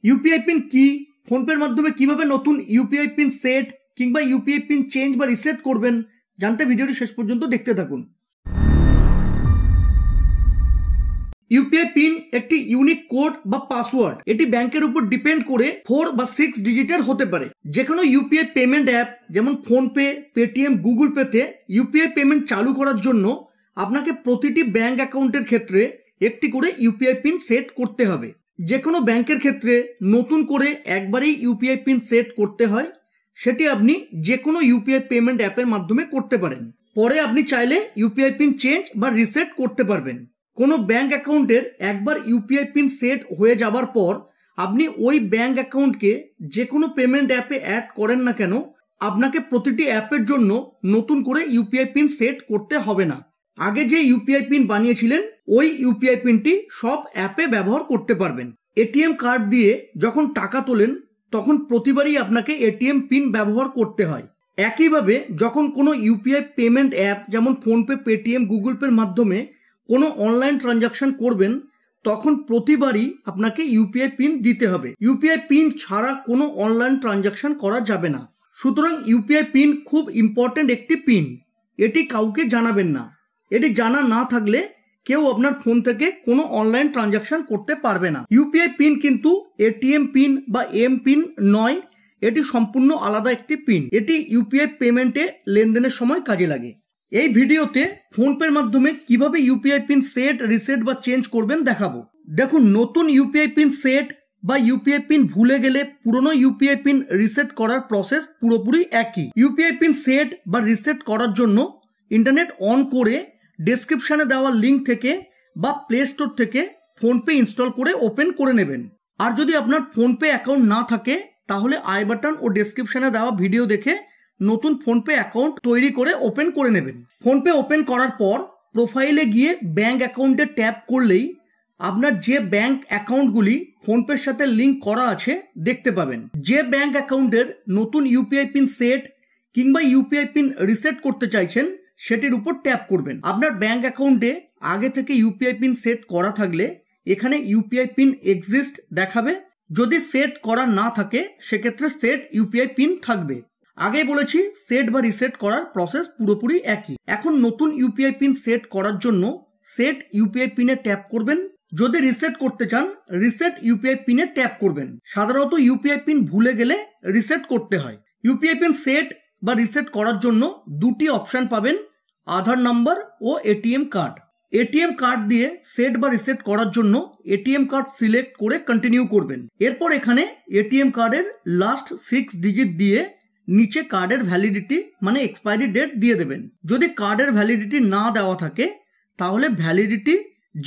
UPI pin কি, ফোনপের মাধ্যমে কিভাবে নতুন ইউপিআই পিন সেট কিংবা ইউপিআই পিন চেঞ্জ বা রিসেট করবেন জানতে ভিডিওটি শেষ পর্যন্ত দেখতে থাকুন। ইউপিআই পিন একটি ইউনিক কোড বা পাসওয়ার্ড। এটি ব্যাংকের উপর ডিপেন্ড করে 4 বা 6 ডিজিটের হতে পারে। যে কোনো ইউপিআই পেমেন্ট অ্যাপ যেমন ফোনপে, পেটিএম, গুগল পেতে ইউপিআই পেমেন্ট চালু করার জন্য আপনাকে প্রতিটি ব্যাংক অ্যাকাউন্টের ক্ষেত্রে একটি করে ইউপিআই পিন সেট করতে হবে। যে কোনো ব্যাংকের ক্ষেত্রে নতুন করে একবারেই ইউপিআই পিন সেট করতে হয়। সেটি আপনি যে কোনো ইউপিআই পেমেন্ট অ্যাপের মাধ্যমে করতে পারেন। পরে আপনি চাইলে ইউপিআই পিন চেঞ্জ বা রিসেট করতে পারবেন। কোনো ব্যাংক অ্যাকাউন্টের একবার ইউপিআই পিন সেট হয়ে যাবার পর আপনি ওই ব্যাংক অ্যাকাউন্টকে যে কোনো পেমেন্ট অ্যাপে অ্যাড করেন না কেন, আপনাকে প্রতিটি অ্যাপের জন্য নতুন করে ইউপিআই পিন সেট করতে হবে না। আগে যে ইউপিআই পিন বানিয়েছিলেন ওই ইউপিআই পিনটি সব অ্যাপে ব্যবহার করতে পারবেন। এটিএম কার্ড দিয়ে যখন টাকা তোলেন তখন প্রতিবারই আপনাকে এটিএম পিন ব্যবহার করতে হয়। একইভাবে যখন কোনো ইউপিআই পেমেন্ট অ্যাপ যেমন ফোনপে, পেটিএম, গুগল পের মাধ্যমে কোনো অনলাইন ট্রানজাকশন করবেন তখন প্রতিবারই আপনাকে ইউপিআই পিন দিতে হবে। ইউপিআই পিন ছাড়া কোনো অনলাইন ট্রানজাকশন করা যাবে না। সুতরাং ইউপিআই পিন খুব ইম্পর্টেন্ট একটি পিন। এটি কাউকে জানাবেন না। এটি জানা না থাকলে কেউ আপনার ফোন থেকে কোনো অনলাইন ট্রানজাকশন করতে পারবে না। ইউপিআই পিন কিন্তু এটিএম পিন বা এম পিন নয়, এটি সম্পূর্ণ আলাদা একটি পিন। এটি ইউপিআই পেমেন্টে লেনদেনের সময় কাজে লাগে। এই ভিডিওতে ফোনপের মাধ্যমে কিভাবে ইউপিআই পিন সেট, রিসেট বা চেঞ্জ করবেন দেখাবো। দেখুন, নতুন ইউপিআই পিন সেট বা ইউপিআই পিন ভুলে গেলে পুরনো ইউপিআই পিন রিসেট করার প্রসেস পুরোপুরি একই। ইউপিআই পিন সেট বা রিসেট করার জন্য ইন্টারনেট অন করে ডেসক্রিপশনে দেওয়া লিঙ্ক থেকে বা প্লে স্টোর থেকে ফোনপে ইনস্টল করে ওপেন করে নেবেন। আর যদি আপনার ফোনপে অ্যাকাউন্ট না থাকে তাহলে আই বাটন ও ডেসক্রিপশনে দেওয়া ভিডিও দেখে নতুন ফোনপে অ্যাকাউন্ট তৈরি করে ওপেন করে নেবেন। ফোনপে ওপেন করার পর প্রোফাইলে গিয়ে ব্যাংক অ্যাকাউন্টে ট্যাপ করলেই আপনার যে ব্যাংক অ্যাকাউন্টগুলি ফোনপের সাথে লিঙ্ক করা আছে দেখতে পাবেন। যে ব্যাংক অ্যাকাউন্টের নতুন ইউপিআই পিন সেট কিংবা ইউপিআই পিন রিসেট করতে চাইছেন সেটির উপর ট্যাপ করবেন। আপনার ব্যাংক অ্যাকাউন্টে আগে থেকে ইউপিআই পিন সেট করা থাকলে এখানে ইউপিআই পিন এক্সিস্ট দেখাবে। যদি সেট করা না থাকে সেক্ষেত্রে সেট ইউপিআই পিন থাকবে। আগেই বলেছি সেট বা রিসেট করার প্রসেস পুরোপুরি একই। এখন নতুন ইউপিআই পিন সেট করার জন্য সেট ইউপিআই পিনে ট্যাপ করবেন। যদি রিসেট করতে চান রিসেট ইউপিআই পিনে ট্যাপ করবেন। সাধারণত ইউপিআই পিন ভুলে গেলে রিসেট করতে হয়। ইউপিআই পিন সেট বা রিসেট করার জন্য দুটি অপশন পাবেন, আধার নাম্বার ও এটিএম কার্ড। এটিএম কার্ড দিয়ে সেট বা রিসেট করার জন্য এটিএম কার্ড সিলেক্ট করে কন্টিনিউ করবেন। এরপর এখানে এটিএম কার্ডের লাস্ট 6 ডিজিট দিয়ে নিচে কার্ডের ভ্যালিডিটি মানে এক্সপায়ারি ডেট দিয়ে দেবেন। যদি কার্ডের ভ্যালিডিটি না দেওয়া থাকে তাহলে ভ্যালিডিটি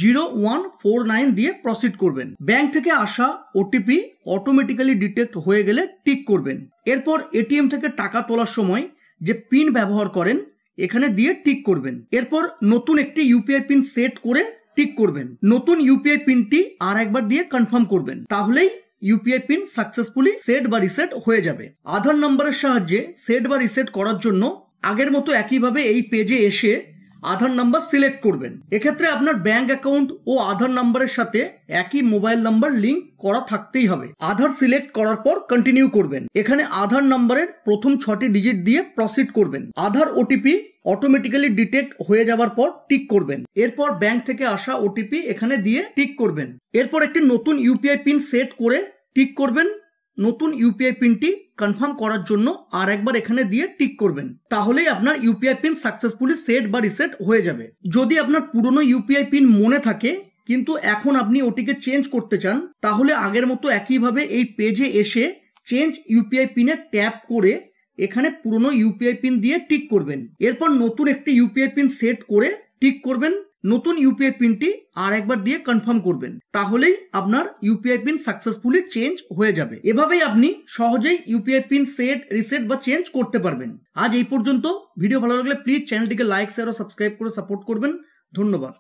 0149 দিয়ে প্রসিড করবেন। ব্যাংক থেকে আসা ওটিপি অটোমেটিক্যালি ডিটেক্ট হয়ে গেলে টিক করবেন। এরপর এটিএম থেকে টাকা তোলার সময় যে পিন ব্যবহার করেন এখানে দিয়ে টিক করবেন। এরপর নতুন একটি ইউপিআই পিন সেট করে টিক করবেন। নতুন ইউপিআই পিনটি আর একবার দিয়ে কনফার্ম করবেন। তাহলেই ইউপিআই পিন সাকসেসফুলি সেট বা রিসেট হয়ে যাবে। আধার নাম্বারের সাহায্যে সেট বা রিসেট করার জন্য আগের মতো একইভাবে এই পেজে এসে আধার নাম্বার সিলেক্ট করবেন। এক্ষেত্রে আপনার ব্যাংক অ্যাকাউন্ট ও আধার নাম্বারের সাথে একই মোবাইল নাম্বার লিঙ্ক করা থাকতেই হবে। আধার সিলেক্ট করার পর কন্টিনিউ করবেন। এখানে আধার নাম্বারের প্রথম 6টি ডিজিট দিয়ে প্রসিড করবেন। আধার ওটিপি অটোমেটিক্যালি ডিটেক্ট হয়ে যাবার পর টিক করবেন। এরপর ব্যাংক থেকে আসা ওটিপি এখানে দিয়ে টিক করবেন। এরপর একটি নতুন ইউপিআই পিন সেট করে টিক করবেন। নতুন ইউপিআই পিনটি কনফার্ম করার জন্য আর একবার এখানে দিয়ে টিক করবেন। তাহলেই আপনার ইউপিআই পিন সাকসেসফুলি সেট বা রিসেট হয়ে যাবে। যদি আপনার পুরনো ইউপিআই পিন মনে থাকে কিন্তু এখন আপনি ওটিকে চেঞ্জ করতে চান তাহলে আগের মতো একইভাবে এই পেজে এসে চেঞ্জ ইউপিআই পিনে ট্যাপ করে এখানে পুরনো ইউপিআই পিন দিয়ে টিক করবেন। এরপর নতুন একটি ইউপিআই পিন সেট করে টিক করবেন। নতুন ইউপিআই পিনটি আর একবার দিয়ে কনফার্ম করবেন। তাহলেই আপনার ইউপিআই পিন সাকসেসফুলি চেঞ্জ হয়ে যাবে। এভাবেই আপনি সহজেই ইউপিআই পিন সেট, রিসেট বা চেঞ্জ করতে পারবেন। আজ এই পর্যন্ত। ভিডিও ভালো লাগলে প্লিজ চ্যানেলটিকে লাইক, শেয়ার ও সাবস্ক্রাইব করে সাপোর্ট করবেন। ধন্যবাদ।